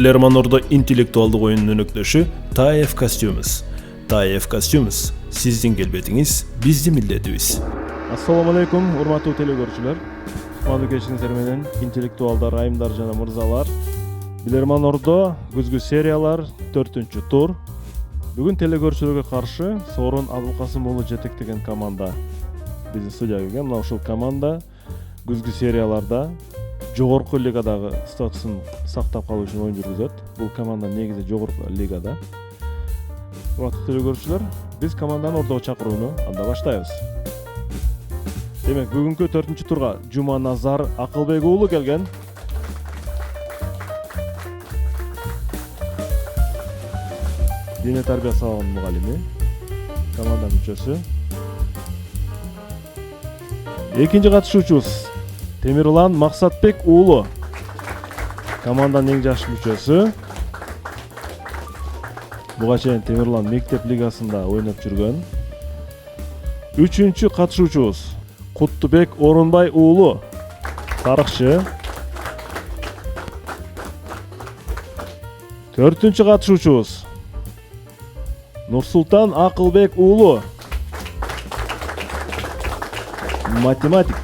Билерман Ордо интеллектуалдык оюнунун өнөктөшү TAEF Costumes. TAEF Costumes сиздин келбетиңиз биздин милдетибиз. Ассаламу алейкум, урматтуу телекөрүүчүлөр. Кутмандуу кечиңиздер менен интеллектуалдар, айымдар жана мырзалар. Билерман Ордо күзгү сериялар 4-тур. Бүгүн телекөрүүчүлөргө каршы Сооронбай Абылкасым уулу жетектеген команда биздин студияга келген. Мына ушул команда күзгү серияларда жогорку лигадагы статусун сактап калуу үчүн оюн жүргүзөт. Бул команда негизи жогорку лигада. Урматтуу телекөрүүчүлөр, биз команданы Ордого чакырууну анда баштайбыз. Демек, бүгүнкү 4-турга Жуманазар Акылбек уулу келген. Дине тарбия сабагынын мугалими, команда мүчөсү. Экинчи катышуучубуз Темирлан Максатбек уулу, команданын эң жаш мүчөсү. Буга чейин Темирлан мектеп лигасында ойноп жүргөн. Үчүнчү катышуучубуз Куттубек Орунбай уулу, тарыхчы. Төртүнчү катышуучубуз Нурсултан Акылбек уулу, математик.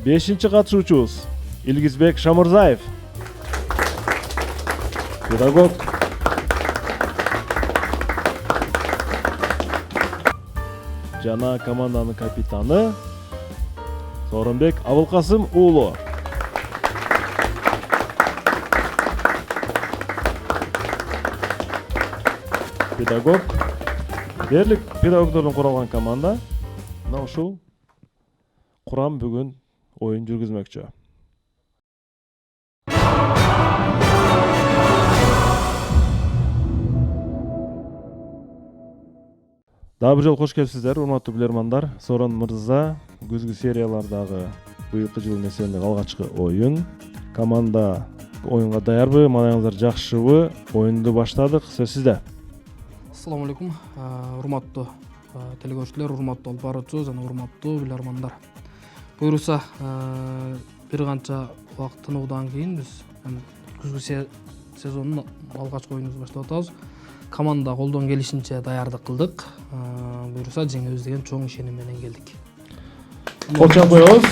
Бешинчи катышуучубуз Илгизбек Шамырзаев, педагог. Жана команданын капитаны Сооронбек Абылкасым уулу. Педагог. Дээрлик педагогдордон куралган команда. Мына ушул курам бүгүн оюн жүргүзмөкчү. Дагы бир жолу кош келипсиздер, урматтуу билермандар. Сооронбай мырза күзгү сериялардагы быйылкы жылдын эсебиндеги алгачкы оюн. Команда оюнга даярбы, маанайыңыздар жакшыбы? Оюнду баштадык, сөз сизде. Ассаламу алейкум, урматтуу телекөрүүчүлөр, урматтуу алып баруучу жана урматтуу билермандар. Буюрса, бир канча убакыт тынуудан кийин биз күзгү сезондун алгачкы оюнубузду баштап атабыз. Команда колдон келишинче даярдык кылдык. Буюрса, жеңебиз деген чоң ишеним менен келдик. Кол чалып коебуз.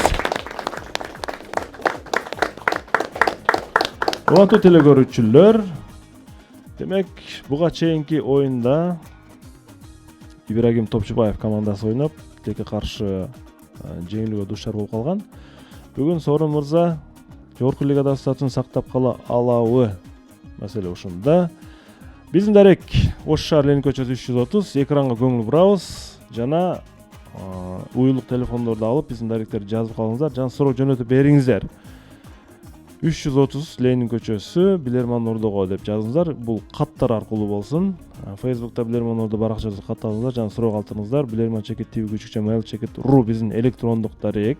Урматтуу телекөрүүчүлөр, демек, буга чейинки оюнда Ибрагим Топчубаев командасы ойноп, теке каршы жеңилүүгө дуушар болуп калган. Бүгүн Сооронбай мырза жогорку лигада статусун сактап кала алабы? Маселе ушунда. Биздин дарек Ош шаар Ленин көчөсү 330, экранга көңүл бурабыз жана уюлдук телефондорду алып биздин даректерди жазып калыңыздар жана суроо жөнөтүп бериңиздер. 330 Ленин көчөсү Билерман Ордого деп жазыңыздар. Бул каттар аркылуу болсун. Facebook'та Билерман Ордо баракчасы катталыңыздар жана суроо калтырыңыздар. Билерман чекит TV күчүкчө mail чекит ру биздин электрондук дарек.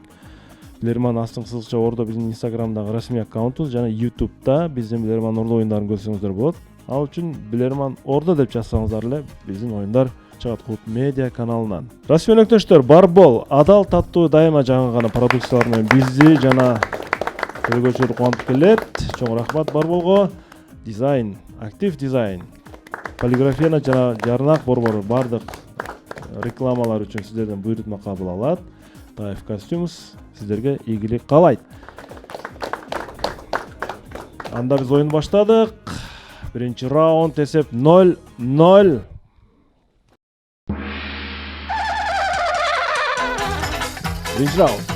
Билерман астың сызыкча Ордо биздин Instagram'дагы расмий аккаунтубуз жана YouTube'да биздин Билерман Ордо оюндарын көрсөңүздөр болот. Ал үчүн Билерман Ордо деп жазсаңыздар эле биздин оюндар чыгат Кут медиа каналынан. Расмий өнөктөштөр Барбол, адал таттуу дайыма жаңы гана продукциялар менен бизди жана телекөрүүчүлөрдү кубандырып келет. Чоң рахмат Барболго. Дизайн, актив дизайн, полиграфия жана жарнак борбору бардык рекламалар үчүн сиздерден буйрутма кабыл алат. TAEF Costumes сиздерге ийгилик каалайт. Анда биз оюн баштадык. Биринчи раунд эсеп 0-0. Биринчи раунд.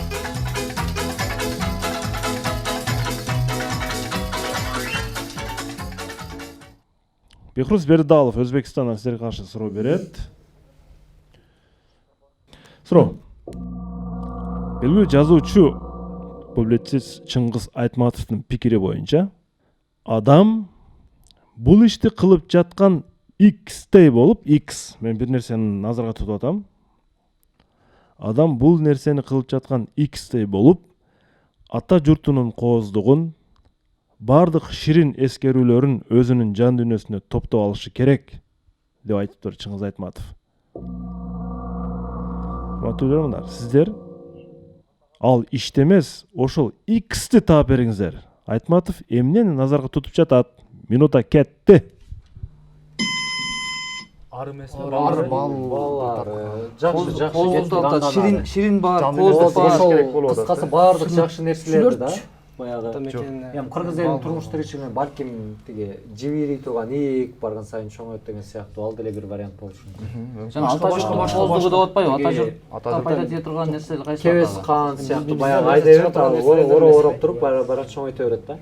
Бехрус Бердалов Өзбекстандан сиздерге каршы суроо берет. Суроо. Белгилүү жазуучу, публицист Чыңгыз Айтматовдун пикири боюнча, адам бул ишти кылып жаткан X-тей болуп, X, мен бир нерсени назарга тутуп атам. Адам бул нерсени кылып жаткан X-тей болуп, ата журтунун кооздугун, бардык ширин эскерүүлөрүн өзүнүн жан дүйнөсүнө топтоп алышы керек деп айтыптыр Чыңгыз Айтматов. Урматтуу көрөрмандар, сиздер ал иштемес ошол X'ти таап бериңиздер. Айтматов эмнени назарга тутуп жатат? Минута кетти. Ар эмесми? Балар. Жакшы, Жакшы. Ширин бар, коздук бар. Кыскасы баардык жакшы нерселерди да. Баягы. Эми Эми кыргыз элинин турмуш тиричилигинен балким тиги жибири турган ийик барган сайын чоңойт деген сыяктуу ал деле бир вариант болушу мүмкүн. Жана ата журттун коздугу деп атпайбы? Ата журттан пайда тие турган нерселер кайсы? Кебес кан сыяктуу баягы айдай берет, ал ороп туруп бара чоңойто берет да.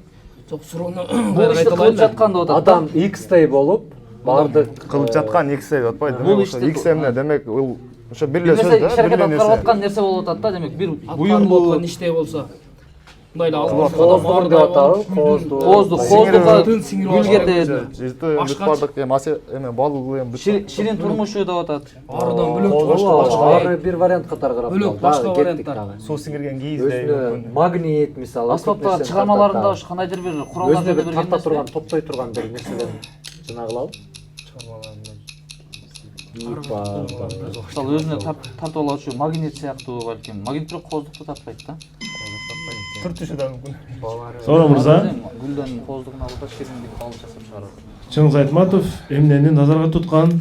Жок, суроону Бул ишти кылып жаткан деп атат. Адам X-тэй болуп баардык кылып жаткан X-тэй деп атпайбы? Бул Демек ишти- X эмне? Демек бул ошо бир эле Бир сөз нерсе да, иш аракет бир эле аткарып нерсе. аткан нерсе болуп атат да, демек бир буюмду буюмду иштей болсо мындай эле коздук деп атабы, коздук гүлгерде Бүт бардык эме балыгы эми бүт. ширин турмушу деп атат. арыдан бөлөк ары бир вариант катары карап Бөлөк башка варианттар. Суу сиңирген кийиздей өзүнө магнит мисалы Аспаптар чыгармаларында ушу кандайдыр бир өзүнө куралдарды бир берген тарта турган, топтой турган бир нерселер жинагылабы. Мисалы өзүнө тартып алуучу магнит сыяктуу балким. Магнит бирок коздукту тартпайт да. Түртүшү да мүмкүн. Сора мырза, Гүлдөн коздугун алып да шириндик алып жасап чыгарат. Чыңгыз Айтматов эмнени назарга туткан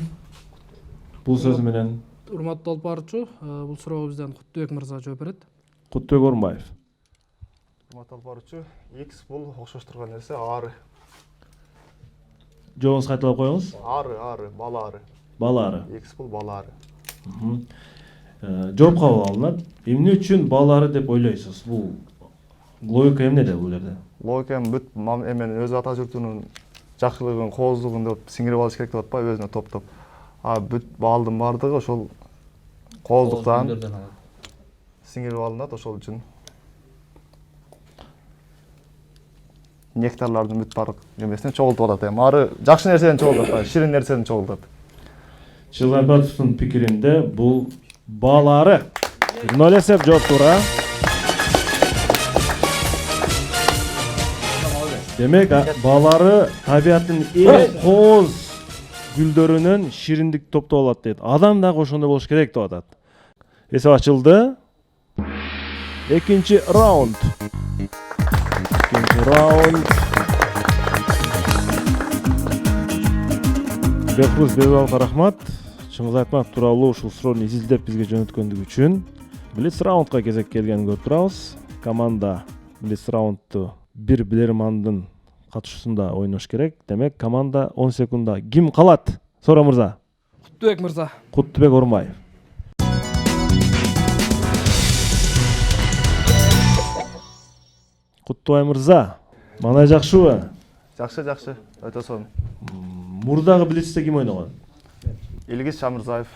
бул сөзү менен? Урматтуу алып баруучу, бул суроого бизден Куттубек мырза жооп берет. Куттубек Орунбаев. Матал барчу X бул окшоштурган нерсе ары. Жообуңузду кайталап коюңуз. Ары, бала ары. Бала ары. X бул бала ары. Жооп кабыл алынат. Эмне үчүн бала ары деп ойлойсуз? Бул логика эмнеде бул жерде? Логика бүт эмен өз ата журтунун жакшылыгын, кооздугун деп сиңирип алыш керек деп атпайбы өзүнө топтоп. Бүт балдын бардыгы ошол кооздуктан сиңирип алынат, ошол үчүн нектарлардын бүт бардык эмесинен чогултуп алат. Эми ары жакшы нерседен чогултат, ширин нерседен чогултат. Чыңгыз Айтматовдун пикиринде бул бала ары. 0 эсеп жооп туура. Демек, балары табиаттын эң кооз гүлдөрүнөн шириндик топтоп алат дейт. Адам дагы ошондой болуш керек деп атат. Эсеп ачылды. Экинчи раунд. Бехруз Бебаловго рахмат. Чыңгыз Айтматов тууралуу ушул суроону изилдеп бизге жөнөткөндүгү үчүн. Блиц раундга кезек келгенин көрүп турабыз. Команда блиц раундту бир билермандын катышуусунда ойнош керек. Демек, команда 10 секундда ким калат? Сора мырза. Куттубек мырза. Куттубек Орунбаев. Куттубай мырза, мана жакшыбы? Жакшы, өтө сонун. Мурдагы блицте ким ойногон? Илгиз Шамырзаев.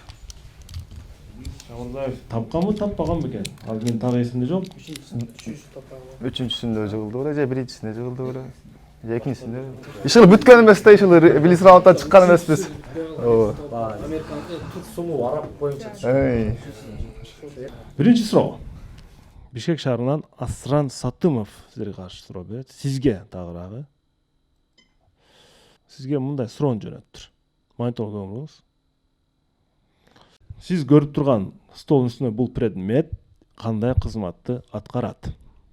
Шамырзаев тапканбы, таппаган бекен? Ал мен так эсимде жок. Үчүнчүсүндө жыгылды беле, же биринчисинде жыгылды беле, же экинчисинде. Ишыл бүткөн эмес да, ишыл билис раундтан чыккан эмеспиз. Ооба. суму араб боюнча. Биринчи суроо. Бишкек шаарынан Асран Сатымов сизерге каршы суроо берет. Сизге тагыраагы. Сизге мындай суроону жөнөттүр. Монитор көрүңүз. Сиз көрүп турган столдун үстүнө бул предмет кандай кызматты аткарат?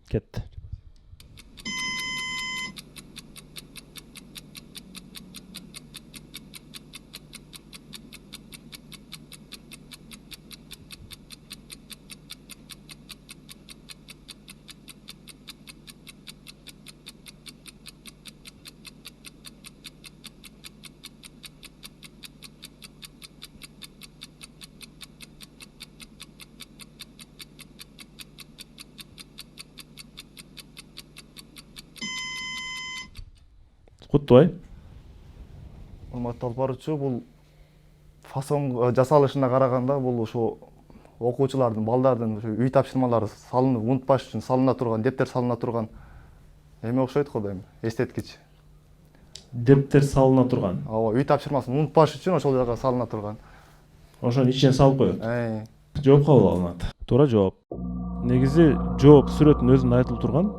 Кетти. Куттубай. Урматтуу алып баруучу, бул фасон жасалышына караганда бул ошо окуучулардын, балдардын үй тапшырмалары салынып, унутпаш үчүн салына турган, дептер салына турган эме окшойт го дейм, эстеткич. Дептер салына турган. Ооба, үй тапшырмасын унутпаш үчүн ошол жака салына турган. Ошонун ичине салып коет. Жооп кабыл алынат. Туура жооп. Негизи жооп сүрөттүн өзүндө айтылып турган.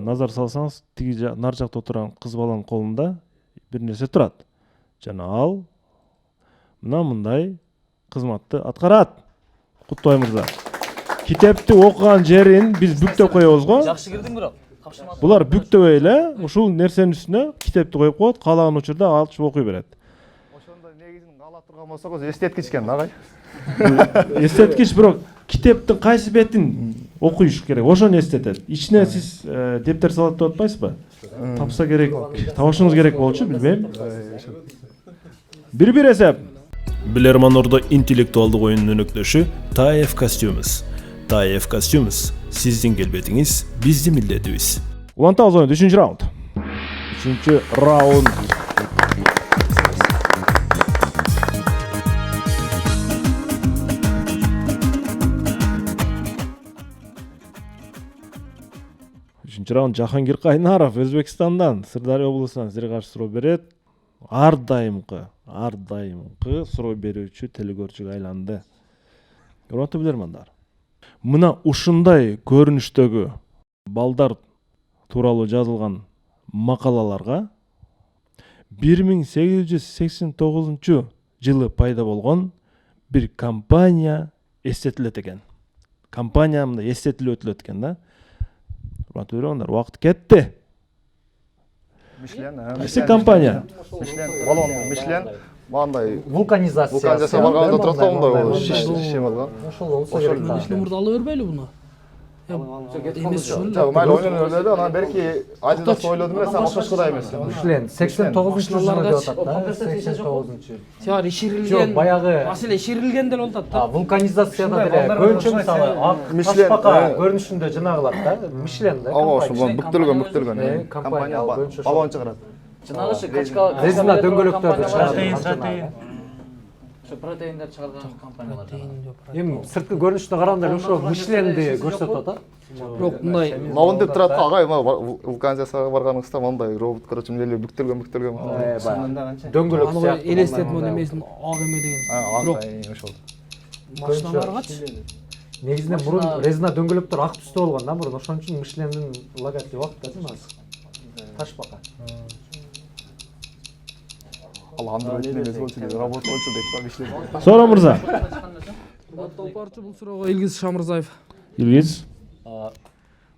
Назар салсаңыз, тиги нар жакта отурган кыз баланын колунда бир нерсе турат. Жана ал мына мындай кызматты аткарат. Куттубай мырза. китепти окуган жерин биз бүктөп коебуз го. Жакшы кирдиң бирок. Капшырма. Булар бүктөбөй эле ушул нерсенин үстүнө китепти коюп коет, каалаган учурда ачып окуй берет. Ошондо негизин ала турган болсок эстеткич экен агай. Эстеткич бирок китептин кайсы бетин окуйш керек, ошону эстетет. Ичине сиз дептер салат деп атпайсызбы? Тапса керек, табышыңыз керек болчу, билбейм. Бир эсеп. Билерман Ордо интеллектуалдык оюнунун өнөктөшү TAEF Costumes. TAEF Costumes сиздин келбетиңиз биздин милдетибиз. Улантабыз ойунду 3-чү раунд. 3-чү раунд. Раунд Жахангир Кайнаров Өзбекстандан, Сырдария облусунан сизге каршы суроо берет. Ар дайымкы суроо берүүчү телекөрүүчүгө айланды. Урматтуу билермандар, мына ушундай көрүнүштөгү балдар тууралуу жазылган макалаларга 1889 жылы пайда болгон бир компания эстетилет экен. Компания мындай эстетилип өтүлөт экен да. Урматтуу билермандар, убакыт кетти. Кайсы компания? Баллон Мишлен. Мындай Вулканизация. барганда турат да шишме болгон. Ошол болсо керек. Мурда ала бербейли буну? Эмес ушул. Жок, майра ойнонуп өрлөдү, анан берки Адидас ойлодум эле, ошошко да эмес. Мишлен 89-жылы деп атат да. 89-жыл. Сиар Жок, иширилген. баягы Маселе иширилген деле болот да. вулканизацияда деле көбүнчө мисалы ак ташбака көрүнүшүндө жанагылар да. Мишлен да. Ооба, ошол бүктөлгөн. Компания көбүнчө баллон чыгарат. Жанагы качка резина дөңгөлөктөрдү чыгарат. протеиндер чыгарган компаниялар. Эми сырткы көрүнүшүнө караганда ошо Мишленди көрсөтүп атат. Бирок мындай Мавын деп турат агай, вулканизацияга барганыңызда мындай робот короче эмнелер бүктөлгөн. Дөңгөлөк аны сыяктуу. элестетип мына эмесин ак эме деген. Бирок ошол. машиналаргачы Негизинен мурун резина дөңгөлөктөр ак түстө болгон да, мурун ошон үчүн Мишлендин логотипи ак да, ташбака. Ал Android эмес болчу деп, робот болчу деп Мишлен. Сора мырза. Толпарчы бул суроого Илгиз Шамырзаев. Илгиз.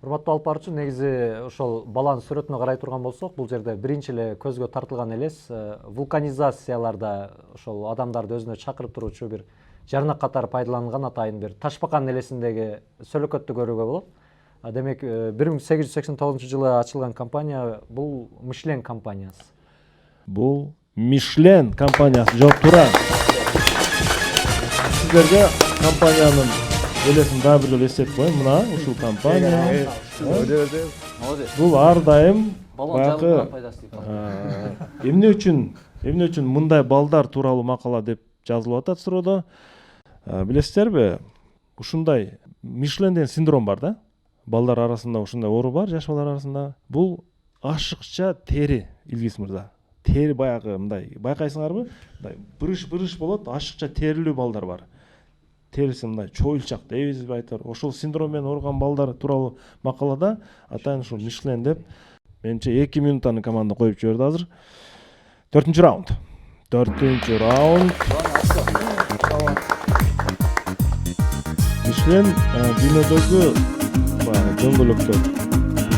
Урматтуу алып баруучу, негизи ошол баланын сүрөтүнө карай турган болсок, бул жерде биринчи эле көзгө тартылган элес вулканизацияларда ошол адамдарды өзүнө чакырып туруучу бир жарнак катары пайдаланган атайын бир ташбаканын элесиндеги сөлөкөттү көрүүгө болот. Демек 1889 жылы ачылган компания бул Мишлен компаниясы. Бул Мишлен компаниясы жооп тура. Сиздерге компаниянын элесин дагы бир жолу эстетип коеюн. Мына ушул компания. Бул ар дайым баягы эмне үчүн мындай балдар тууралуу макала деп жазылып атат суроодо. Билесиздерби? Ушундай Мишлен деген синдром бар да. Балдар арасында ушундай оору бар, жаш балдар арасында. Бул ашыкча тери, Илгиз мырза. Тери баягы мындай, байкайсыңарбы? Мындай бырыш болот, ашыкча терилүү балдар бар. Териси мындай чоюлчак дейбизби айтор. Ошол синдром менен ооруган балдар тууралуу макалада атайын ушул Мишлен деп. Менимче 2 минутаны команда коюп жиберди азыр. 4-чү раунд. 4-чү раунд. Мишлен дүйнөдөгү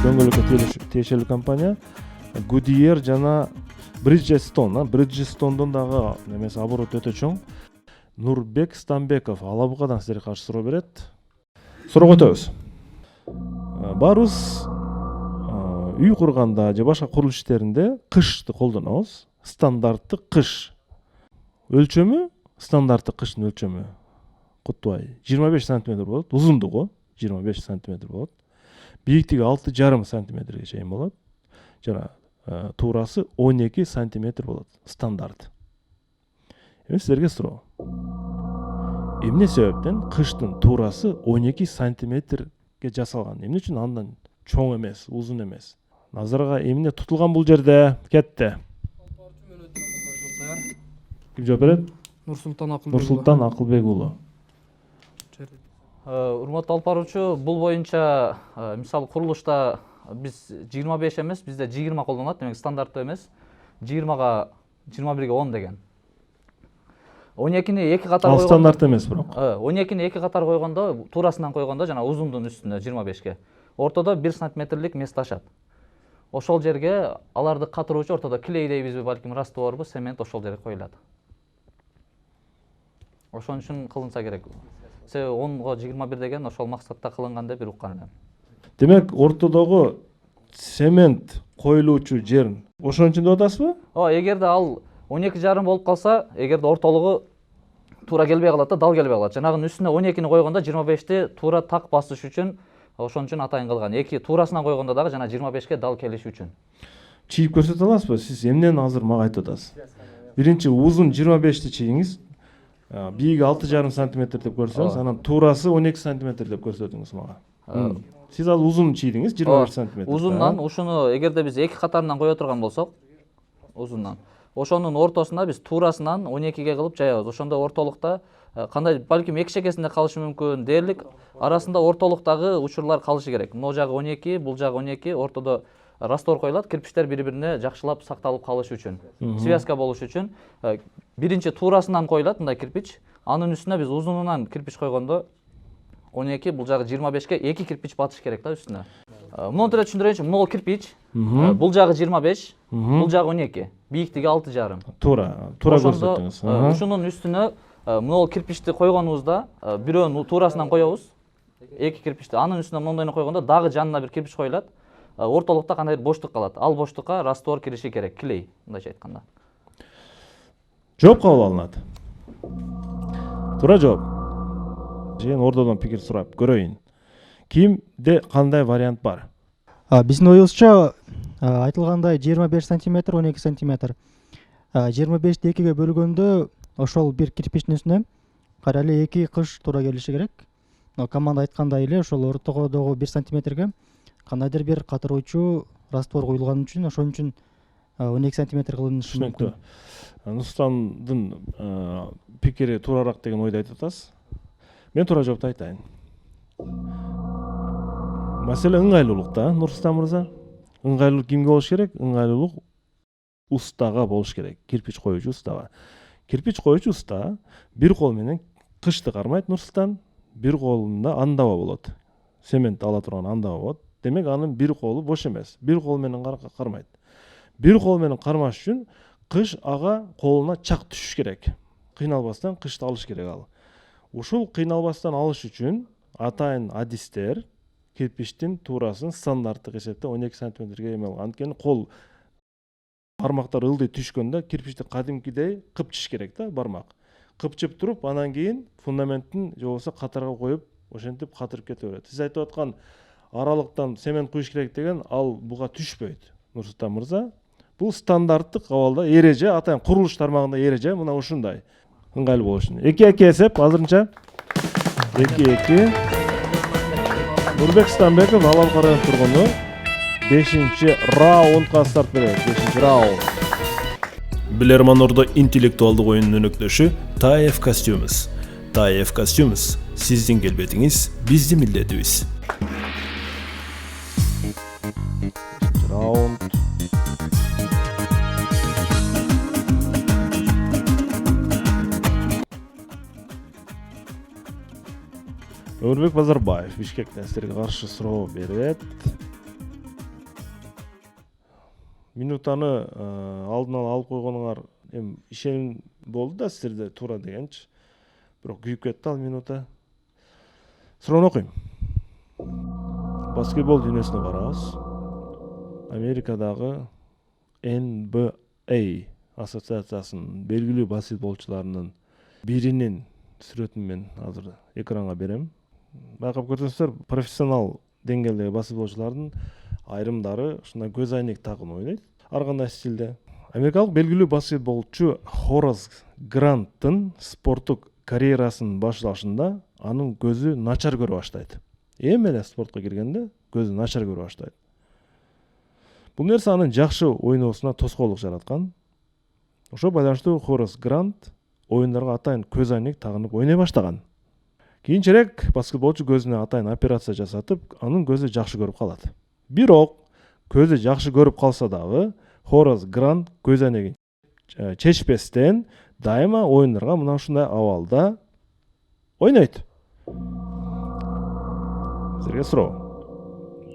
дөңгөлөккө тиешелүү компания. Goodyear жана Bridgestone дагы немеси оборот өтө чоң. Нурбек Станбеков Алабукадан сиздерге каршы суроо берет. Суроого өтөбүз. Баарыбыз үй курганда же башка курулуш иштеринде кышты колдонобуз. Стандарттык кыш өлчөмү, стандарттык кыштын өлчөмү Кутбай 25 см болот, узундугу 25 см болот. Бийиктиги 6,5 см чейин болот. Жана туурасы 12 см болот. Стандарт. Эми сиздерге суроо. Эмне себептен кыштын туурасы 12 см жасалган? Эмне үчүн андан чоң эмес, узун эмес? Назарга эмне тутулган бул жерде? Кетти. Ким жооп берет? Нурсултан Акылбек уулу. Урматтуу алып баруучу, бул боюнча мисалы курулушта биз 25 эмес, бизде 20 колдонулат, демек стандарттуу эмес. 20га 21ге 10 деген. 12-ни 2 катар Ал койгондо стандарт эмес бирок. 12-ни 2 катар койгондо, туурасынан койгондо жана узундун үстүнө 25-ке. Ортодо 1 сантиметрлик место ашат. Ошол жерге аларды катыруучу ортодо клей дейбизби, балким растворбу, цемент ошол жерге коюлат. Ошон үчүн кылынса керек. Себеби 10-го 21 деген ошол максатта кылынган деп бир уккан элем. Демек ортодогу цемент коюлуучу жер ошон үчүн деп атасызбы? Эгерде ал 12,5 болуп калса, эгерде ортолугу туура келбей калат да, дал келбей калат. Жанагынын үстүнө 12-ни койгондо 25-ти туура так басыш үчүн ошон үчүн атайын кылган. 2 туурасынан койгондо дагы жана 25-ке дал келиш үчүн. Чийип көрсөтө аласызбы? Сиз эмнени азыр мага айтып атасыз? Биринчи узун 25-ти чийиңиз, бийиги 6,5 сантиметр деп көрсөңүз, анан туурасы 12 сантиметр деп көрсөтүңүз мага. Сиз ал узун чийдиңиз 25 сантиметр. Узундан ушуну эгерде биз 2 катарынан кое турган болсок, узундан, ошонун ортосуна биз туурасынан 12ге кылып жаябыз. Ошондо ортолукта кандай балким эки шекесинде калышы мүмкүн, дээрлик арасында ортолуктагы учурлар калышы керек. Могу жагы 12, бул жагы 12, ортодо раствор коюлат, кирпичтер бири-бирине жакшылап сакталып калышы үчүн, связка болуш үчүн. Биринчи туурасынан коюлат мындай кирпич, анын үстүнө биз узунунан кирпич койгондо 12, бул жагы 25ке 2 кирпич батыш керек да үстүнө. Мынтип эле түшүндүрөйүнчү, мына кирпич, бул жагы 25, бул жагы 12, бийиктиги 6,5. Туура көрсөттүңүз. Ушунун үстүнө мына кирпичти койгонубузда бирөөнү туурасынан коебуз, 2 кирпичти, анын үстүнө мондойну койгондо дагы жанына бир кирпич коюлат. Ортолукта кандайдыр боштук калат. Ал боштукка раствор кириши керек, клей, мындайча айтканда. Жооп кабыл алынат. Туура жооп. Жен ордодон пикир сурап көрөйүн. Кимде кандай вариант бар? Биздин оюбузча айтылгандай 25 сантиметр, 12 сантиметр. 25-ти 2ге бөлгөндө ошол бир кирпичтин үстүнө кара эле 2 кыш туура келиши керек. Команда айткандай эле ошол ортогодогу 1 сантиметрге кандайдыр бир катыруучу раствор куюлган үчүн ошон үчүн 12 сантиметр кылынышы мүмкүн. Нурстандын пикири тууралык деген ойду айтып атасыз. Мен туура жоопту айтайын. Маселе ыңгайлуулукта, Нурстан мырза. Ыңгайлуулук кимге болуш керек? Ыңгайлуулук устага болуш керек. Кирпич коюучу устага. Кирпич коюучу уста бир кол менен кышты кармайт, Нурстан, бир колунда андаба болот. Цемент ала турган андаба болот. Демек анын бир колу бош эмес. Бир кол менен кармайт. Бир кол менен кармаш үчүн кыш ага колуна чак түшүш керек. Кыйналбастан кышты алыш керек ал. Ушул кыйналбастан алыш үчүн атайын адистер кирпичтин туурасын стандарттык эсепте 12 сантиметрге эме алган. Анткени кол бармактар ылдый түшкөндө кирпичти кадимкидей кыпчыш керек да, бармак. Кыпчып туруп, анан кийин фундаменттин же болбосо катарга коюп, ошентип катырып кете берет. Сиз айтып аткан аралыктан цемент куюш керек деген ал буга түшпөйт, Нурсултан мырза. Бул стандарттык абалда эреже, атайын курулуш тармагында эреже мына ушундай. Ыңгайлуу болуш үчүн. 2-2 эсеп азырынча. 2-2. Нурбек Станбеков алал карап тургону 5-чи раундга старт берет. 5-чи раунд. Билерман Ордо интеллектуалдык оюнунун өнөктөшү TAEF Costumes. TAEF Costumes сиздин келбетиңиз биздин милдетибиз. Раунд. Өмүрбек Базарбаев Бишкектен силерге каршы суроо берет. Минутаны алдын ала алып койгонуңар эми ишеним болду да силерде туура дегенчи. Бирок күйүп кетти ал минута. Суроону окуйм. Баскетбол дүйнөсүнө барабыз. Америкадагы NBA ассоциациясынын белгилүү баскетболчуларынын биринин сүрөтүн мен азыр экранга берем. Байкап көрсөңүздөр, профессионал деңгээлдеги баскетболчулардын айрымдары ушундай көз айнек тагып ойнойт. Ар кандай стилде. Америкалык белгилүү баскетболчу Хорас Гранттын спорттук карьерасынын башталышында анын көзү начар көрө баштайт. Эми эле спортко киргенде көзү начар көрө баштайт. Бул нерсе анын жакшы ойноосуна тоскоолдук жараткан. Ошо байланыштуу Хорас Грант оюндарга атайын көз айнек тагынып ойной баштаган. Кийинчерээк баскетболчу көзүнө атайын операция жасатып, анын көзү жакшы көрүп калат. Бирок көзү жакшы көрүп калса дагы Хорас Грант көз айнегин чечпестен дайыма оюндарга мына ушундай абалда ойнойт. Сизерге суроо.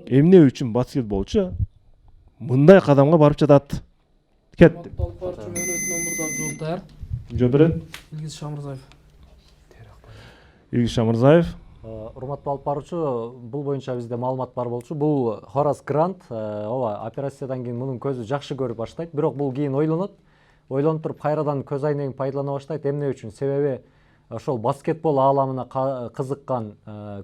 Эмне үчүн баскетболчу мындай кадамга барып жатат? Кетти. Алып барчу мөөнөтүнөн мурда жооп даяр. Жооп берет. Илгиз Шамырзаев. Илгиз Шамырзаев. Урматтуу алып баруучу, бул боюнча бизде маалымат бар болчу. Бул Хорас Грант, ооба, операциядан кийин мунун көзү жакшы көрүп баштайт, бирок бул кийин ойлонот. Ойлонуп туруп кайрадан көз айнегин пайдалана баштайт. Эмне үчүн? Себеби ошол баскетбол ааламына кызыккан,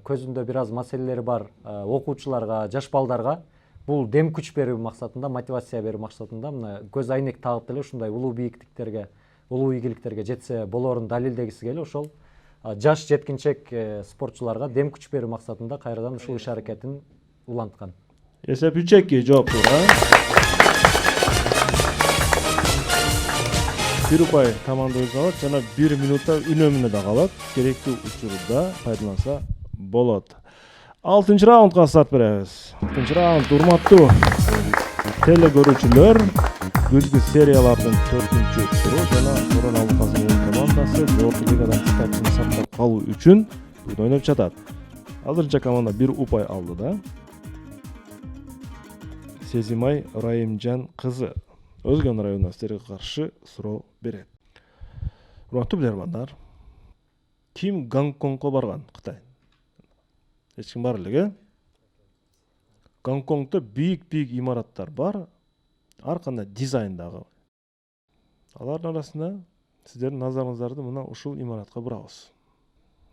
көзүндө бир аз маселелери бар окуучуларга, жаш балдарга бул дем күч берүү максатында, мотивация берүү максатында мына көз айнек тагып деле ушундай улуу бийиктиктерге, улуу ийгиликтерге жетсе болорун далилдегиси келип, ошол жаш жеткинчек спортчуларга дем күч берүү максатында кайрадан ушул иш аракетин уланткан. Эсеп 3-2 жооп туура. Бир упай командабыз алат жана 1 минутта үнөмүнө да калат. Керектүү учурда пайдаланса болот. 6-чы раундга старт беребиз. 6-чы раунд урматтуу теле көрүүчүлөр, күзгү сериялардын 4-чү туру жана Орон Алыкасынын командасы жогорку лигадан статусун сактап калуу үчүн бүгүн ойноп жатат. Азырынча команда 1 упай алды да. Сезимай Райымжан кызы Өзгөн районунан силерге каршы суроо берет. Урматтуу билермандар, ким Гонконгго барган? Кытай. Эч ким бар эле, Гонконгдо бийик имараттар бар, ар кандай дизайндагы. Алардын арасында сиздердин назарыңыздарды мына ушул имаратка бурабыз.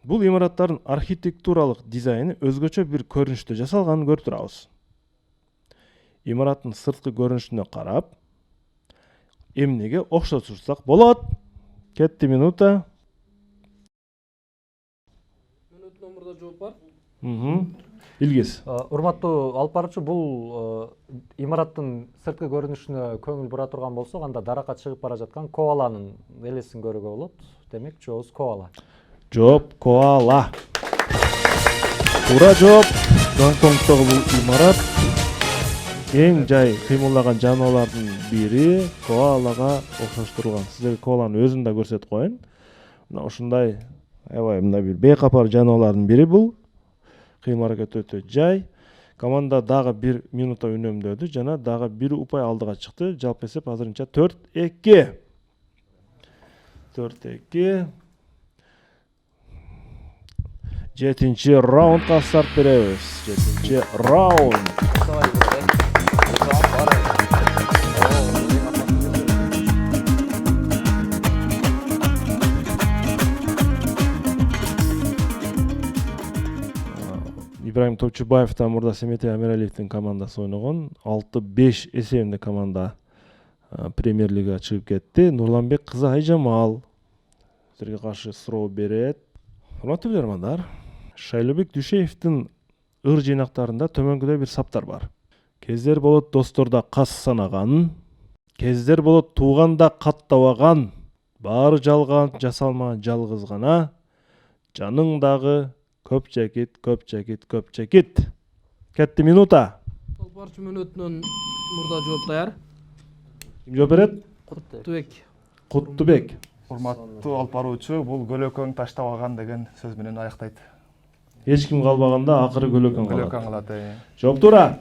Бул имараттардын архитектуралык дизайны өзгөчө бир көрүнүштө жасалганын көрүп турабыз. Имараттын сырткы көрүнүшүнө карап, эмнеге окшотурсак болот? Кетти минута. Мөөнөтүнөн мурда жооп бар. Илгиз. Урматтуу алып баруучу, бул имараттын сырткы көрүнүшүнө көңүл бура турган болсок, анда даракка чыгып бара жаткан коаланын элесин көрүүгө болот. Демек, жообуз коала. Жооп коала. Туура жооп. Гонконгдогу бул имарат эң жай кыймылдаган жаныбарлардын бири коалага окшоштурулган. Сизерге коаланын өзүн да көрсөтүп коеюн. Мына ушундай аябай мындай бир бейкапар жаныбарлардын бири бул. Кыймыл аракет өтө жай. Команда дагы 1 минутта үнөмдөдү жана дагы 1 упай алдыга чыкты. Жалпы эсеп азырынча 4-2. 4-2. 7-чи раундга старт беребиз. 7-чи раунд. Ибраим Топчубаев да мурда Семетей Амиралиевдин командасы ойногон. 6-5 эсебинде команда премьер лигага чыгып кетти. Нурланбек кызы Айжамал силерге каршы суроо берет. Урматтуу билермандар, Шайлообек Дүйшеевдин ыр жыйнактарында төмөнгүдөй бир саптар бар. Кездер болот досторда кас санаган, кездер болот тууганда каттабаган, баары жалган жасалмаган жалгыз гана, жаныңдагы көп чекит, көп чекит, көп чекит. Кетти минута. Алып барчу мөөнөтүнөн мурда жооп даяр. Ким жооп берет? Куттубек. Куттубек. Урматтуу алып баруучу, бул көлөкөң таштабаган деген сөз менен аяктайт. Эч ким калбаганда акыры көлөкөң калат. Көлөкөң калат. Жооп туура.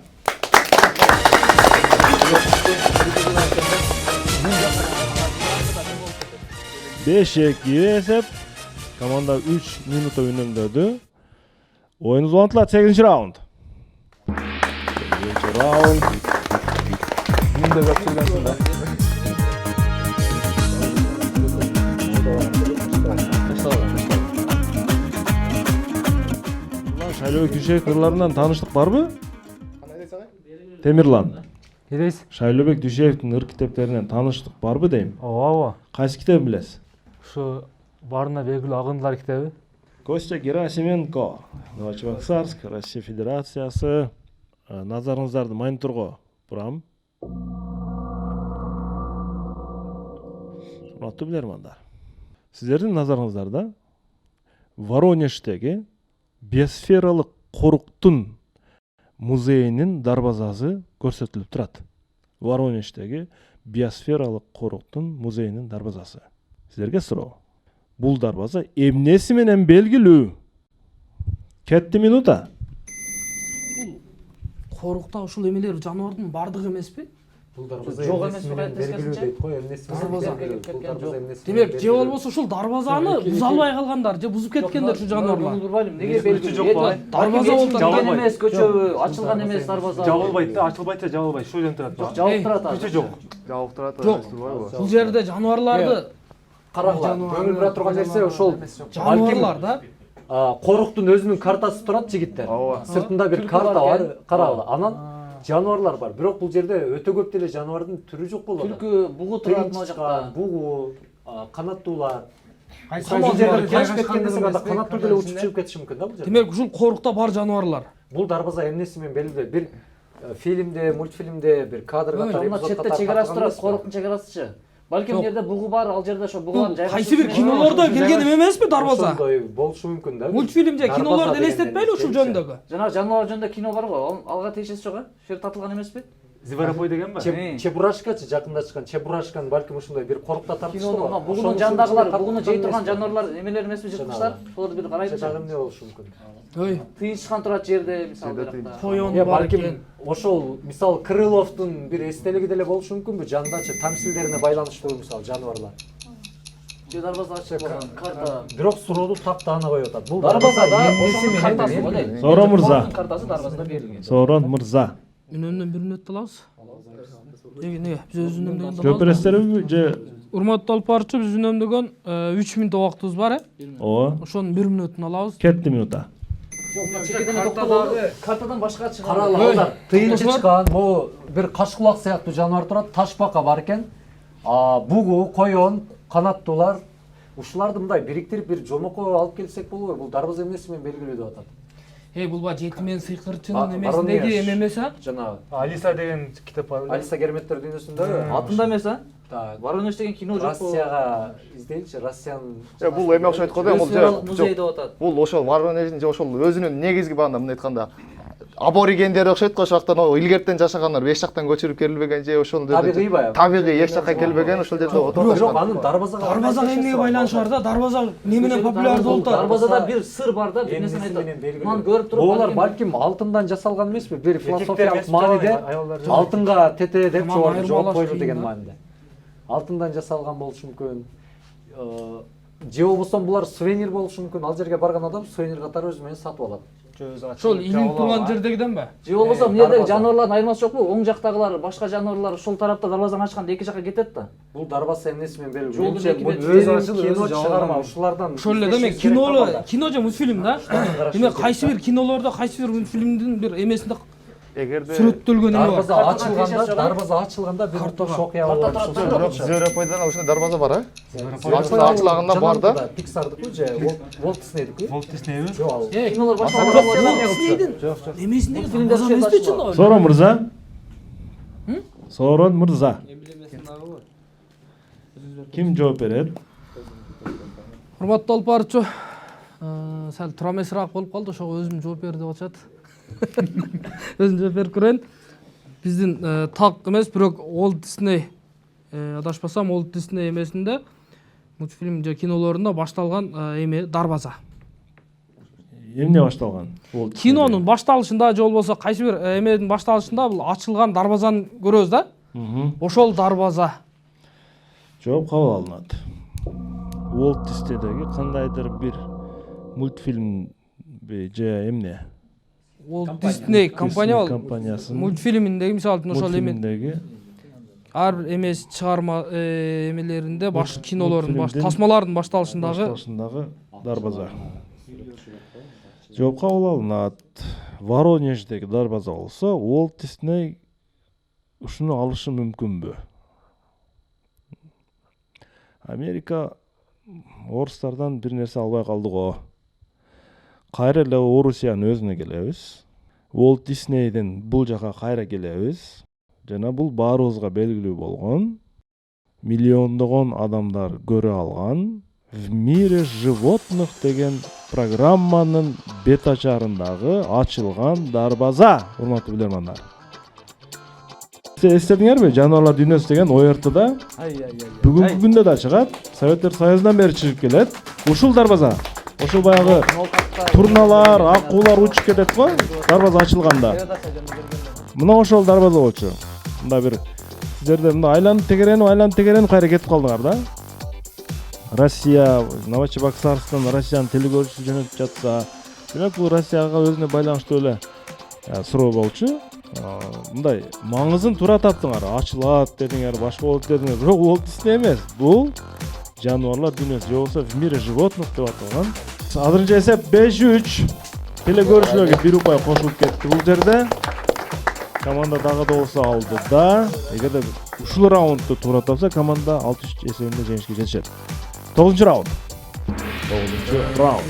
Беш эки эсеп. Команда 3 минутта үнөмдөдү. Oyunuz ulantılат 8-ci raund. 8-ci raund. Мында көпчүлгөнсүң да. Шайлообек Дүйшеевдин ырларынан тааныштык барбы? Темирлан. Не дейсиз? Шайлообек Дүйшеевдин ыр китептеринен тааныштык барбы дейм? Ооба. Кайсы китебин билесиз? Ушу Барына белгилүү агындылар китеби. Костя Герасименко, Новочебоксарск, Россия Федерациясы. Назарыңыздарды мониторго бурам. Урматтуу билермандар, сиздердин назарыңыздарда Воронеждеги биосфералык коруктун музейинин дарбазасы көрсөтүлүп турат. Воронеждеги биосфералык коруктун музейинин дарбазасы. Силерге суроо. Бул дарбаза эмнеси менен белгилүү? Кетти минута. Корукта ушул эмелер жаныбардын бардыгы эмеспи? Бул дарбаза Жок эмнеси эмес менен кайра белгилүү тескерисинче. дейт го, эмнеси менен Дарбаза. белгилүү. Бул дарбаза эмнеси менен Демек, же белгилүү? болбосо ушул дарбазаны буза албай калгандар, же бузуп кеткендер ушул жаныбарлар. Турбайлым, неге белгилүү? Дарбаза Дарбаза болуп эмес, көчөбү, ачылган эмес дарбаза. Жабылбайт да, ачылбайт да, жабылбайт. Ушул жерден турат. Жабылып турат. Күчү жок. Жабык турат. Жок. Бул жерде жаныбарларды Карагыла, көңүл бура турган нерсе ошол жаныбарлар да. коруктун өзүнүн картасы турат жигиттер. Сыртында бир карта бар, карагыла. Анан жаныбарлар бар. Бирок бул жерде өтө көп деле жаныбардын түрү жок болот. Түлкү, бугу турат мына жакта. Бугу, канаттуулар. Кайсы Бул жерде жаныбар кешип кеткенден анда канаттуу деле учуп чыгып кетиши мүмкүн да бул жерде. Демек, ушул корукта бар жаныбарлар. Бул дарбаза эмнеси менен белгилүү? Бир фильмде, мультфильмде бир кадр катары Мына четте чегарасы турат, коруктун чегарасычы. Балким Жок. жерде бугу бар, ал жерде ошо бугулар жайгашып. Кайсы бир кинолордо келген эмеспи дарбаза? Ошондой болушу мүмкүн да. Мультфильм же Дарбаза кинолорду дегенде элестетпейли ушул жөнүндөгү? Жанагы жаныбар жөнүндө кино бар го, алга тиешеси жок, ушул жерде татылган эмеспи? Зверопой деген ба? Чебурашкачы жакында чыккан Чебурашканы балким ушундай бир корукта тартышты Кинону, го. мына бугунун жанындагылар, бугуну жей турган жаныбарлар эмелер эмеспи, жырткычтар? Шолорду бир карайчы. Дагы эмне болушу мүмкүн? Ой, Тыйынчыкан турат жерде, мисалы биракта. коён бар Балким экен. ошол мисалы Крыловдун бир эстелиги деле болушу мүмкүнбү? Жандачы тамсилдерине байланыштуу мисалы жаныбарлар. Же дарбаза ачык болгон карта. Бирок суроону таптаана коюп атат. Бул Дарбазада эмнеси ошонун менен картасы го белгилүү? дейт. Сорон мырза. Коруктун картасы дарбазада берилген. Сорон мырза. Үнөмдөн 1 мүнөттү алабыз. Неге? Биз өз үнөмдөгөн Жооп бересиздерби же? Урматтуу алып барчу, биз үнөмдөгөн 3 мүнөт убактыбыз бар, Ооба. Ошонун 1 мүнөтүн алабыз. Кетти минута. Картадан башка чыгат. Каралаңыздар, тыйынчы чыккан, могу бир кашкулак сыяктуу жаныбар турат, таш бака бар экен. Бугу, коён, канаттуулар ушуларды мындай бириктирип бир жомокко алып келсек болобу? Бул дарбаза эмнеси менен белгилүү деп атат. Бул ба жетимен сыйкырчынын Воронеж. эмесиндеги эме эмес, а? Жанагы Алиса деген китеп бар. Алиса Керметтер дүйнөсүндө Атында эмес, а? Так, Воронеж деген кино жокпу? Россияга издейинчи, Россиянын Бул эме окшойт го да, бул Музей деп атат. бул ошол Воронеждин же ошол өзүнүн негизги багында мындай айтканда аборигендер окшойт го, ошол жактан илгертен жашагандар, эч жактан көчүрүп келбеген же ошол Табигый баягы. табигый эч жакка келбеген, ошол жерде Бирок отурушкан. анын дарбазага Дарбазага эмнеге байланышы бар да? Дарбаза эмне менен популярдуу болуп атат? Дарбазада бир сыр бар да, бир эмнеси нерсени менен айтат. белгилүү? Маны көрүп туруп Булар балким алтындан жасалган эмеспи? Бир философиялык эмес, мааниде аялдар жок. алтынга тете деп Тамам жооп айырмалаш койлу кийин деген да. мааниде. Алтындан жасалган болушу мүмкүн. Же болбосо булар сувенир болушу мүмкүн. Ал жерге барган адам сувенир катары өзү менен сатып алат. Ошол илинип турган жердегиден ба? Же болбосо мына жердеги жаныбарлардын айырмасы жокпу? Оң жактагылар, башка жаныбарлар ушул тарапта дарбазаны ачканда эки жакка кетет да. Бул дарбаза эмнеси менен белгилүү? Жолдун Менимче эки бул метри өзү ачылып, кино өзү чыгарма жабылган. ушулардан. Ошол эле демек кино же мультфильм да? Демек кайсы бир кинолордо, кайсы бир мультфильмдин бир эмесинде Эгерде сүрөттөлгөн эме бар. Дарбаза ачылганда бир тош окуя болот. бирок Зверопойдон ошондой дарбаза бар, а? Ачылаганда бар да. Pixar'дыкы же Walt Disney'дики? Walt Disneyби? Жок ал. Кинолор башталган Жок, болот. Диснейдин эмесиндеги Фильмдер дарбаза эмеспи чын? Сорон мырза. Сорон мырза. Ким жооп берет? Урматтуу алып барчу, сәл тура эмесирээк болуп калды, ошого өзүм жооп бер деп атышат. Өзүм жооп берип көрөйүн. Биздин так эмес, бирок Walt Disney, адашпасам Walt Disney эмесинде мультфильм же кинолорунда башталган эме дарбаза. Эмне башталган? Кинонун башталышында же болбосо кайсы бир эменин башталышында бул ачылган дарбазаны көрөбүз да? Ошол дарбаза. Жооп кабыл алынат. Walt Disney'деги кандайдыр бир мультфильм же эмне? Walt Disney компания компаниясынын мультфильминдеги мисалы үчүн ошол эме мультфильминдеги ар бир эмес чыгарма эмелеринде баш кинолордун мультфильмдин тасмалардын башталышындагы дарбаза. Жооп кабыл алынат. Воронеждеги дарбаза болсо, Walt Disney ушуну алышы мүмкүнбү? Америка орустардан бир нерсе албай калды го. Кайра эле Орусиянын өзүнө келебиз. Walt Disney'ден бул жака кайра келебиз. Жана бул баарыбызга белгилүү болгон, миллиондогон адамдар көрө алган В мире животных деген программанын бет ачарындагы ачылган дарбаза, урматтуу билермандар. Сиз эстедиңерби? Жаныбарлар дүйнөсү деген ОРТда бүгүнкү күндө да чыгат. Советтер Союзунан бери чыгып келет. Ушул дарбаза. Ошол баягы турналар, акуулар учуп кетет го, дарбаза ачылганда. Мына ошол дарбаза болчу. Мында бир сиздерде мында айланып тегеренип кайра кетип калдыңар да. Россия, Новочебоксарскдан Россиянын телегөрчүсү жөнөтүп жатса, демек бул Россияга өзүнө байланыштуу эле суроо болчу. Мындай маңызын туура таптыңар. Ачылат дедиңер, башка болот дедиңер. Бирок Уолт Дисней эмес. Бул жаныбарлар дүйнөсү, же болбосо в мире животных деп аталган. Азырынча эсеп 5-3. Телегөрчүлөргө бир упай кошулуп кетти бул жерде. Команда дагы да болсо алды да. Эгерде ушул раундду туура тапса, команда 6-3 эсебинде жеңишке жетишет. 9-раунд. 9-раунд.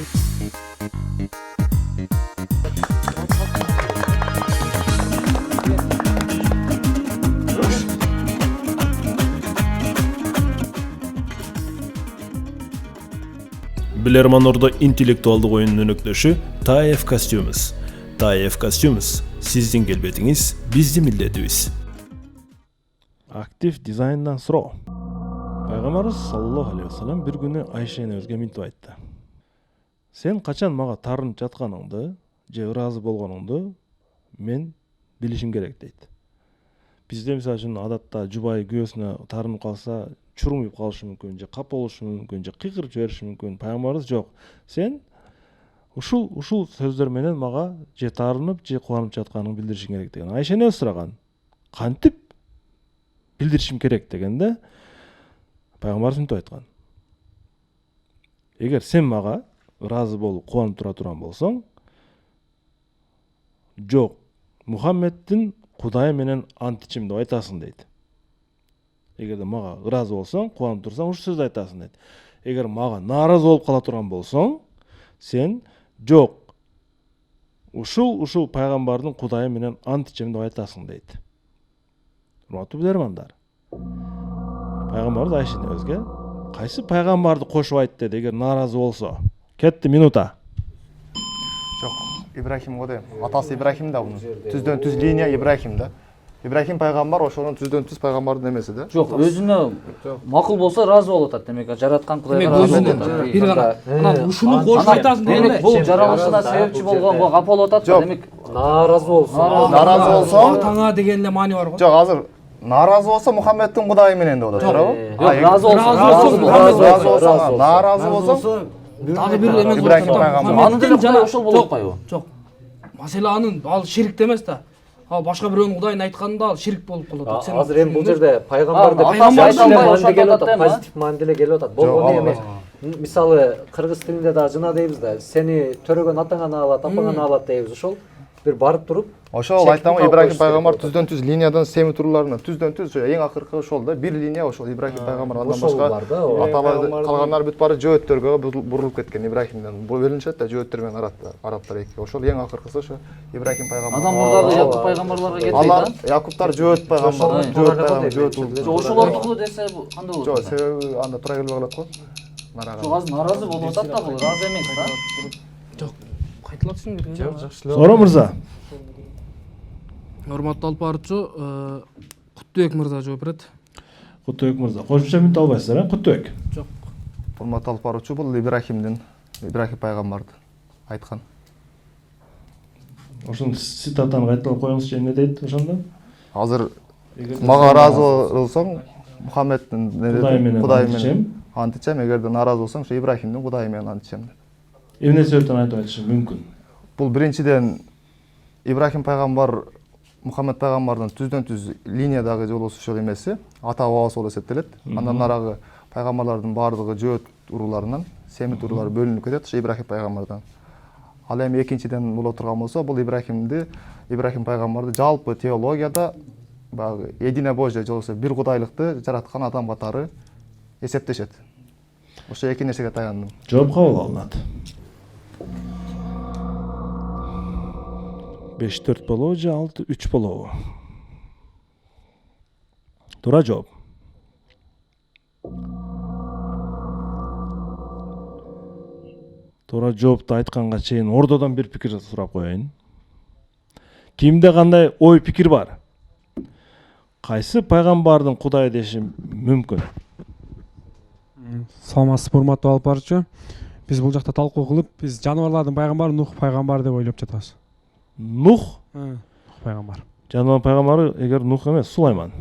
Билерман-Ордо интеллектуалдык оюнунун өнөктөшү TAEF Costumes. TAEF Costumes сиздин келбетиңиз биздин милдетибиз. Актив дизайндан суроо. Пайгамбарыбыз саллаллаху алейхи вассалам бир күнү Айшени өзгө минтип айтты. Сен качан мага тарынып жатканыңды же ыраазы болгонуңду мен билишим керек дейт. Бизде мисалы үчүн адатта жубай күйөөсүнө тарынып калса чурмуйуп калышы мүмкүн, же кап болушу мүмкүн, же кыйкырып жибериши мүмкүн. Пайгамбарыбыз жок. Сен ушул сөздөр менен мага же тарынып, же кубанып жатканыңды билдиришиң керек деген. Айшени сураган. Кантип билдиришим керек дегенде Пайгамбарыбыз мынтип айткан. Эгер сен мага ыраазы болуп кубанып турган болсоң, жок, Мухаммеддин Кудайы менен ант ичем деп айтасың дейт. Эгерде мага ыраазы болсоң, кубанып турсаң, ушул сөздү айтасың дейт. Эгер мага нааразы болуп кала турган болсоң, сен жок, ушул пайгамбардын Кудайы менен ант ичем деп айтасың дейт. Урматтуу билермандар. Пайгамбарыбыз Айшени өзгө кайсы пайгамбарды кошуп айт деди эгер нааразы болсо. Кетти минута. Жок, Ибрахим го дейм. Атасы Ибрахим да мунун. Түздөн түз линия Ибрахим да. Ибрахим пайгамбар ошонун түздөн түз пайгамбардын эмеси да. Жок, өзүнө макул болсо разы болуп атат. Демек жараткан Кудайга разы болуп атат. Бир гана анан ушуну кошуп айтасың демек дегенде. бул жаралышына себепчи болгонго капа болуп атат. Демек Нааразы болсо. Нааразы болсоң, Атаңа деген эле маани бар го. жок, азыр нааразы болсо Мухаммеддин Кудайы менен деп атат, туурабы? Жок, разы болсо. Нааразы болсоң, Дагы бир эме Ибрахим пайгамбар. Анын деле Кудай ошол болуп атпайбы? Жок. Маселе анын ал ширк эмес да. Ал башка бирөөнүн Кудайын айтканда ал ширк болуп калат. Азыр эми бул жерде пайгамбар деп позитив мааниле келип атат. Болгону эми мисалы кыргыз тилинде да жына дейбиз да, сени төрөгөн атаңан алат, апаңан алат дейбиз. Ошол бир барып туруп ошол айтамын, Ибрахим пайгамбар түздөн түз линиядан семи турларынан түздөн түз эң акыркы ошол да, бир линия ошол Ибрахим пайгамбар. Андан башка аталар калгандар бүт баары жөөттөргө бурулуп кеткен Ибрахимден. Бул бөлүнүшөт да жөөттөр менен арабтар эки. Ошол эң акыркысы ошо Ибрахим пайгамбар. Адам мурдагы Якуп пайгамбарларга кетпейт Алар да? Якуптар жөөт пайгамбар, жөөт. Ошол ортугу десе кандай болот? Жок, себеби анда тура келбей калат го. Жок, азыр нааразы болуп атат да, бул ыраазы эмес да. Жок. Кайтылатсың бир. жакшы эле. Сора мырза. Урматтуу алып баруучу, Куттубек мырза жооп берет. Куттубек мырза. Кошумча минут албайсыздар, Куттубек. Жок. Урматтуу алып баруучу, бул Ибрахим пайгамбарды айткан. Ошонун цитатаны кайталап коюңузчу, эмне дейт ошондо? Азыр мага ыраазы болсоң, Мухаммеддин Кудайы менен ант ичем, эгерде нааразы болсоң, ошо Ибрахимдин Кудайы менен ант ичем. Эмне себептен айтып айтышы мүмкүн? Бул биринчиден Ибрахим пайгамбар Мухаммед пайгамбардын түздөн түз линиядагы жолдошу эмеси, ата бабасы болуп эсептелет. Андан нарагы пайгамбарлардын баардыгы жөөт урууларынан, семит уруулары бөлүнүп кетет ошо Ибрахим пайгамбардан. Ал эми экинчиден боло турган болсо, бул Ибрахим пайгамбарды жалпы теологияда баягы едине Божие же болбосо бир кудайлыкты жараткан адам катары эсептешет. Ошо эки нерсеге таяндым. Жооп кабыл алынат. 5-4 болобу же 6-3 болобу? Туура жооп. Туура жоопту айтканга чейин ордодон бир пикир сурап коеюн. Кимде кандай ой пикир бар? кайсы пайгамбардын Кудай деши мүмкүн? Саламатсызбы, урматтуу алып баруучу. Биз бул жакта талкуу кылып, биз жаныбарлардын пайгамбары Нух пайгамбар деп ойлоп жатабыз. Нух Пайгамбар. жаныбар пайгамбары эгер Нух эмес, Сулайман.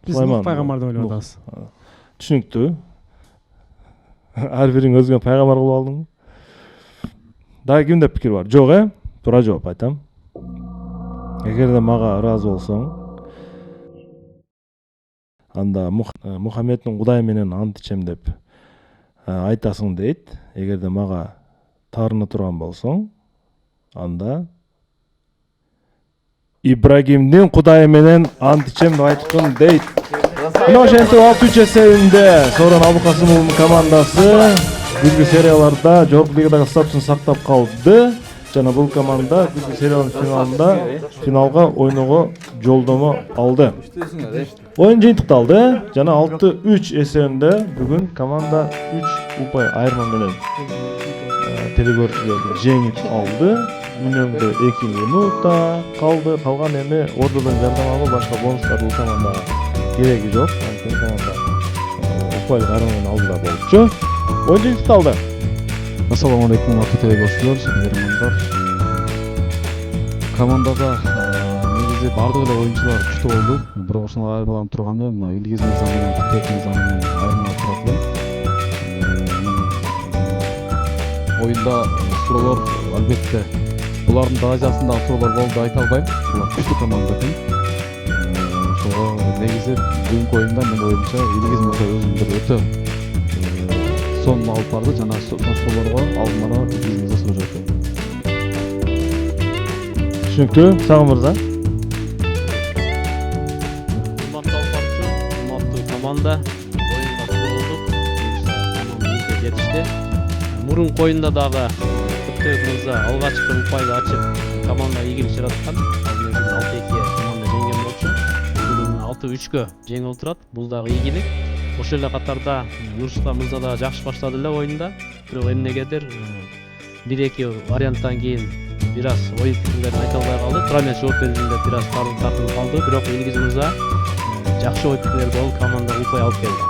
Биз Сулайман, Нух пайгамбар деп ойлоп Нух. атабыз. Түшүнүктүү. Ар бириң өзүңө пайгамбар кылып алдың. Дагы кимде пикир бар? Жок, туура жооп айтам. Эгерде мага ыраазы болсоң, анда Мухаммедтин Кудай менен ант ичем деп айтасың дейт. Эгерде мага таарына турган болсоң, анда Ибрагимдин Кудайы менен ант ичем деп айткын дейт. Мына ошентип 6-3 эсебинде Сооронбай Абылкасымовдун командасы күзгү серияларда жогорку лигадагы статусун сактап калды. Жана бул команда күзгү сериялардын финалга ойноого жолдомо алды. Оюн жыйынтыкталды. Жана 6-3 эсебинде бүгүн команда 3 упай айырма менен телегөрчүлөрдү жеңип алды. Үнөмдө 2 минута калды. Калган эми ордодон жардам алып башка бонустарды бул командага кереги жок. Анткени команда упайлык айырма менен алдыда болчу. Оюн жыйынтыкталды. Ассаламу алейкум, урматтуу телегөрчүлөр, меймандар. Командада негизи бардык эле оюнчулар күчтүү болду. Бирок ошондой айырмаланып турганда, мына Илгиз мырза менен Кутбек мырза менен айырмаланып турат элем. Оюнда суроолор албетте булардын даражасындагы суроолор болду деп айта албайм. Булар күчтүү команда экен. Ошого негизи бүгүнкү оюнда мен оюмча Илгиз мырза өзүн бир өтө сонун алып барды. Жана суроолорго алдын ала Илгиз мырза суроо жооп берди. Түшүнүктүү, Сагын мырза. Урматтуу алып баруучу, урматтуу команда, оюнга болдук. Команда жетишти. Мурунку оюнда дагы Кутбек мырза алгачкы упайды ачып, команда ийгилик жараткан. Ал менен 6-2 команда жеңген болчу. Бүгүн 6-3гө жеңип отурат. Бул дагы ийгилик. Ошол эле катарда Нурсултан мырза да жакшы баштады эле оюнда. Бирок эмнегедир 1-2 варианттан кийин бир аз ой пикирлерин айта албай калды. Туура эмес жооп бергенде бир аз тартынып калды. Бирок Илгиз мырза жакшы ой пикирлер болуп командага упай алып келди.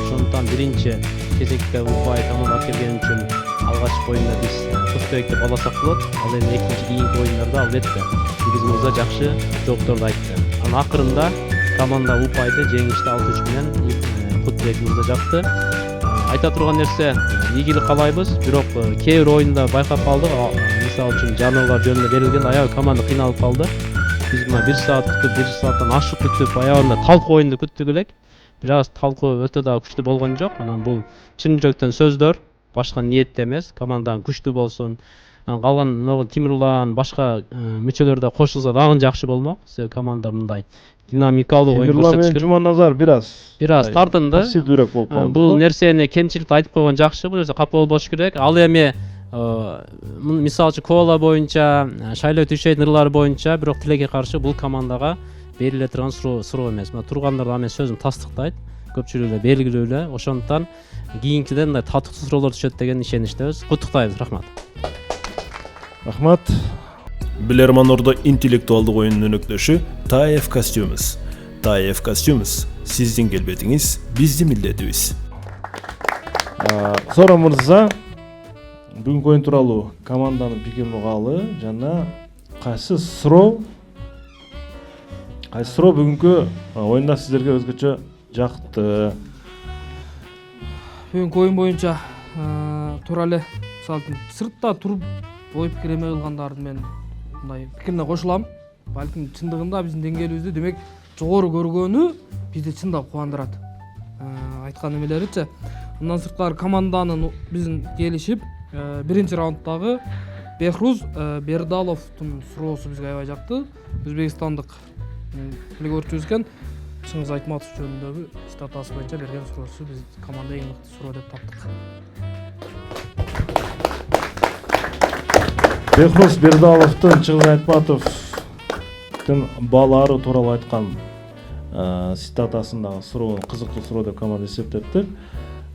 Ошондуктан биринчи кезекте упай команда алып келген үчүн алгачкы оюнда биз Кутбекти бааласак болот. Ал эми экинчи кийинки оюндарда албетте Илгиз мырза жакшы жоопторду айтты. Анан акырында команда упайды жеңишти 6-3 менен Кутбек мырза жапты. Айта турган нерсе, ийгилик каалайбыз, бирок кээ бир оюнда байкап калдык. Мисалы үчүн жаныбарлар жөнүндө берилген аябай команда кыйналып калды. Биз мына 1 саат күтүп, 1 сааттан ашык күтүп, аябында талкуу оюнду күттүк элек. Бир аз талкуу өтө да күчтүү болгон жок. Анан бул чын жүрөктөн сөздөр, башка ниетте эмес. Командаң күчтүү болсун. Калган Тимирлан, башка мүчөлөр да кошулса дагы жакшы болмок. Себеби команда мындай динамикалуу оюн көрсөтүшкөн. Жуманазар бир аз тартынды. Силдүүрөөк болуп калды. Бул нерсени кемчиликти айтып койгон жакшы. Бул нерсе капа болбош керек. Ал эми мисалы үчүн Кола боюнча, Шайлоо Түшөйдүн ырлары боюнча бирок тилекке каршы бул командага бериле турган суроо эмес. Мына тургандар да мен сөзүм тастыктайт. Көпчүлүгү эле белгилүү эле. Ошондуктан кийинкиден мындай татыктуу суроолор түшөт деген ишеничтебиз. Куттуктайбыз. Рахмат. Рахмат. Билерманордо интеллектуалдык оюндун өнөктөшү TAEF Costumes. TAEF Costumes сиздин келбетиңиз биздин милдетибиз. Сооронбай мырза, бүгүнкү оюн тууралуу команданын пикирин угалы жана кайсы суроо бүгүнкү оюнда сиздерге өзгөчө жакты? Бүгүнкү оюн боюнча туура эле мисалы үчүн сыртта туруп ой пикир эме кылгандарды мен мындай пикирине кошулам. Балким чындыгында биздин деңгээлибизди демек жогору көргөнү бизди чындап кубандырат. Айткан эмелеричи. Андан сырткары команданын биздин келишип биринчи раунддагы Бехруз Бердаловдун суроосу бизге аябай жакты. Өзбекстандык телегөрчүбүз экен. Чыңгыз Айтматов жөнүндөгү статасы боюнча берген суроосу биз команда эң мыкты суроо деп таптык. Бехруз Бердаловдун Чыңгыз Айтматовдун балары тууралуу айткан цитатасындагы суроону кызыктуу суроо деп команда эсептепти.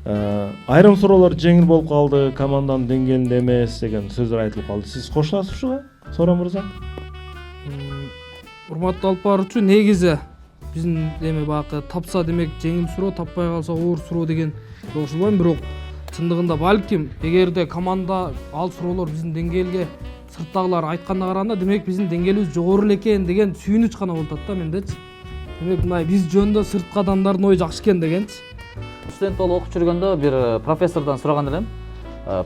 Айрым суроолор жеңил болуп калды, команданын деңгээлинде эмес деген сөздөр айтылып калды. Сиз кошуласызбы ушуга, Сооронбай мырза? Урматтуу алып баруучу, негизи биздин эме баягы тапса демек жеңил суроо, таппай калса оор суроо деген ошолбойм. Бирок чындыгында балким эгерде команда ал суроолор биздин деңгээлге сырттагылар айтканына караганда демек биздин деңгээлибиз жогору эле экен деген сүйүнүч гана болуп атат да мендечи. Демек мына биз жөнүндө сырткы адамдардын ою жакшы экен дегенчи. Студент болуп окуп жүргөндө бир профессордон сураган элем.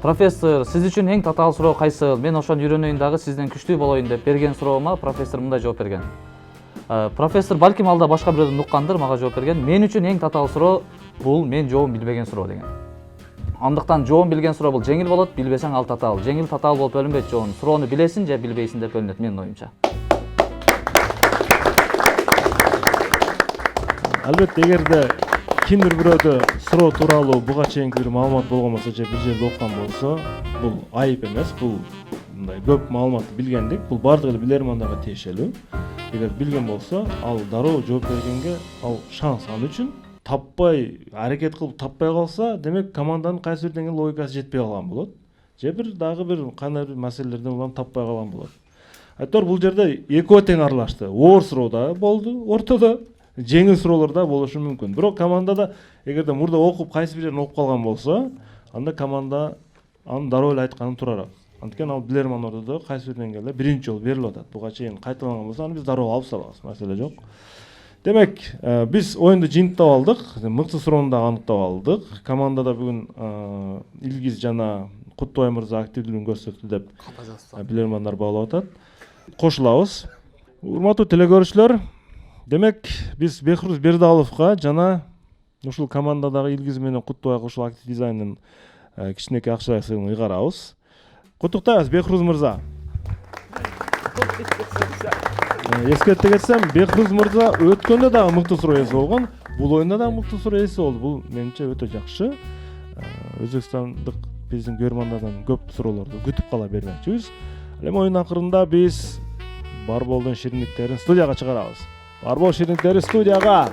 Профессор, сиз үчүн эң татаал суроо кайсы? Мен ошону үйрөнөйүн дагы сизден күчтүү болоюн деп берген суроома профессор мындай жооп берген. Профессор балким алда башка бирөөдөн уккандыр, мага жооп берген. Мен үчүн эң татаал суроо бул мен жообун билбеген суроо деген. Андыктан жообун билген суроо бул жеңил болот, билбесең ал татаал. Жеңил татаал болуп бөлүнбөйт жообун. Суроону билесиң же билбейсиң деп бөлүнөт менин оюмча. Албетте эгерде кимдир бирөөдө суроо тууралуу буга чейинки бир маалымат болгон болсо же бир жерде окуган болсо, бул айып эмес, бул мындай көп маалыматты билгендик, бул баардык эле билермандарга тиешелүү. Эгер билген болсо, ал дароо жооп бергенге ал шанс ал үчүн. Таппай, аракет кылып таппай калса, демек команданын кайсы бир деңгээлде логикасы жетпей калган болот. Же бир дагы бир кандай бир маселелерден улам таппай калган болот. Айтор бул жерде экөө тең аралашты. Оор суроо да болду, ортодо жеңил суроолор да болушу мүмкүн. Бирок командада эгерде мурда окуп кайсы бир жерин окуп калган болсо, анда команда анын дароо эле айтканын турарак. Анткени ал билерман ортодо кайсы бир деңгээлде биринчи жолу берилип атат. Буга чейин кайталанган болсо, аны биз дароо алып салабыз, маселе жок. Демек, биз оюнду жыйынтап алдык, мыкты суроону да аныктап алдык. Командада бүгүн Илгиз жана Куттубай мырза активдүүлүгүн көрсөттү деп билермандар баалап атат. Кошулабыз. Урматтуу телекөрүүчүлөр, демек биз Бехруз Бердаловго жана ушул командадагы Илгиз менен Куттубайга ушул актив дизайндын кичинекей акчалай сыйын ыйгарабыз. Куттуктайбыз Бехруз мырза. Эскерте кетсем, Бехруз мырза өткөндө дагы мыкты суроо ээси болгон. Бул оюнда дагы мыкты суроо ээси болду. Бул менимче өтө жакшы. Өзбекстандык биздин көрөрмандардан көп суроолорду күтүп кала бермекчибиз. Ал эми оюн акырында биз Барболдун шириндиктерин студияга чыгарабыз. Барбол шириндиктери студияга.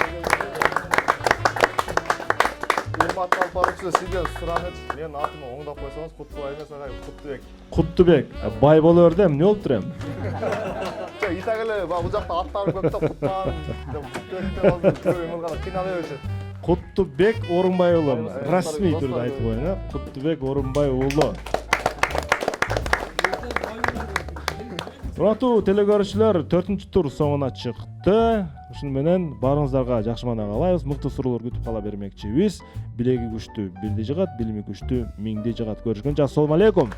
Урматтуу алып баруучу, сизден сураныч, менин атымды оңдоп койсоңуз, Куттубай эмес, Куттубек. Куттубек, бай боло берди, эмне болуп турем? Итак эле бул жакта аттар көп да Куттан деп Куттубек деп эмелгана кыйналып беришет. Куттубек Орунбай уулу, расмий түрдө айтып коеюн, Куттубек Орунбай уулу. Урматтуу телекөрүүчүлөр, 4-чү тур соңуна чыкты. Ушуну менен баарыңыздарга жакшы маана каалайбыз. Мыкты суроолор күтүп кала бермекчибиз. Билеги күчтүү бирди жыгат, билими күчтүү миңди жыгат. Көрүшкөнчө ассалому алейкум.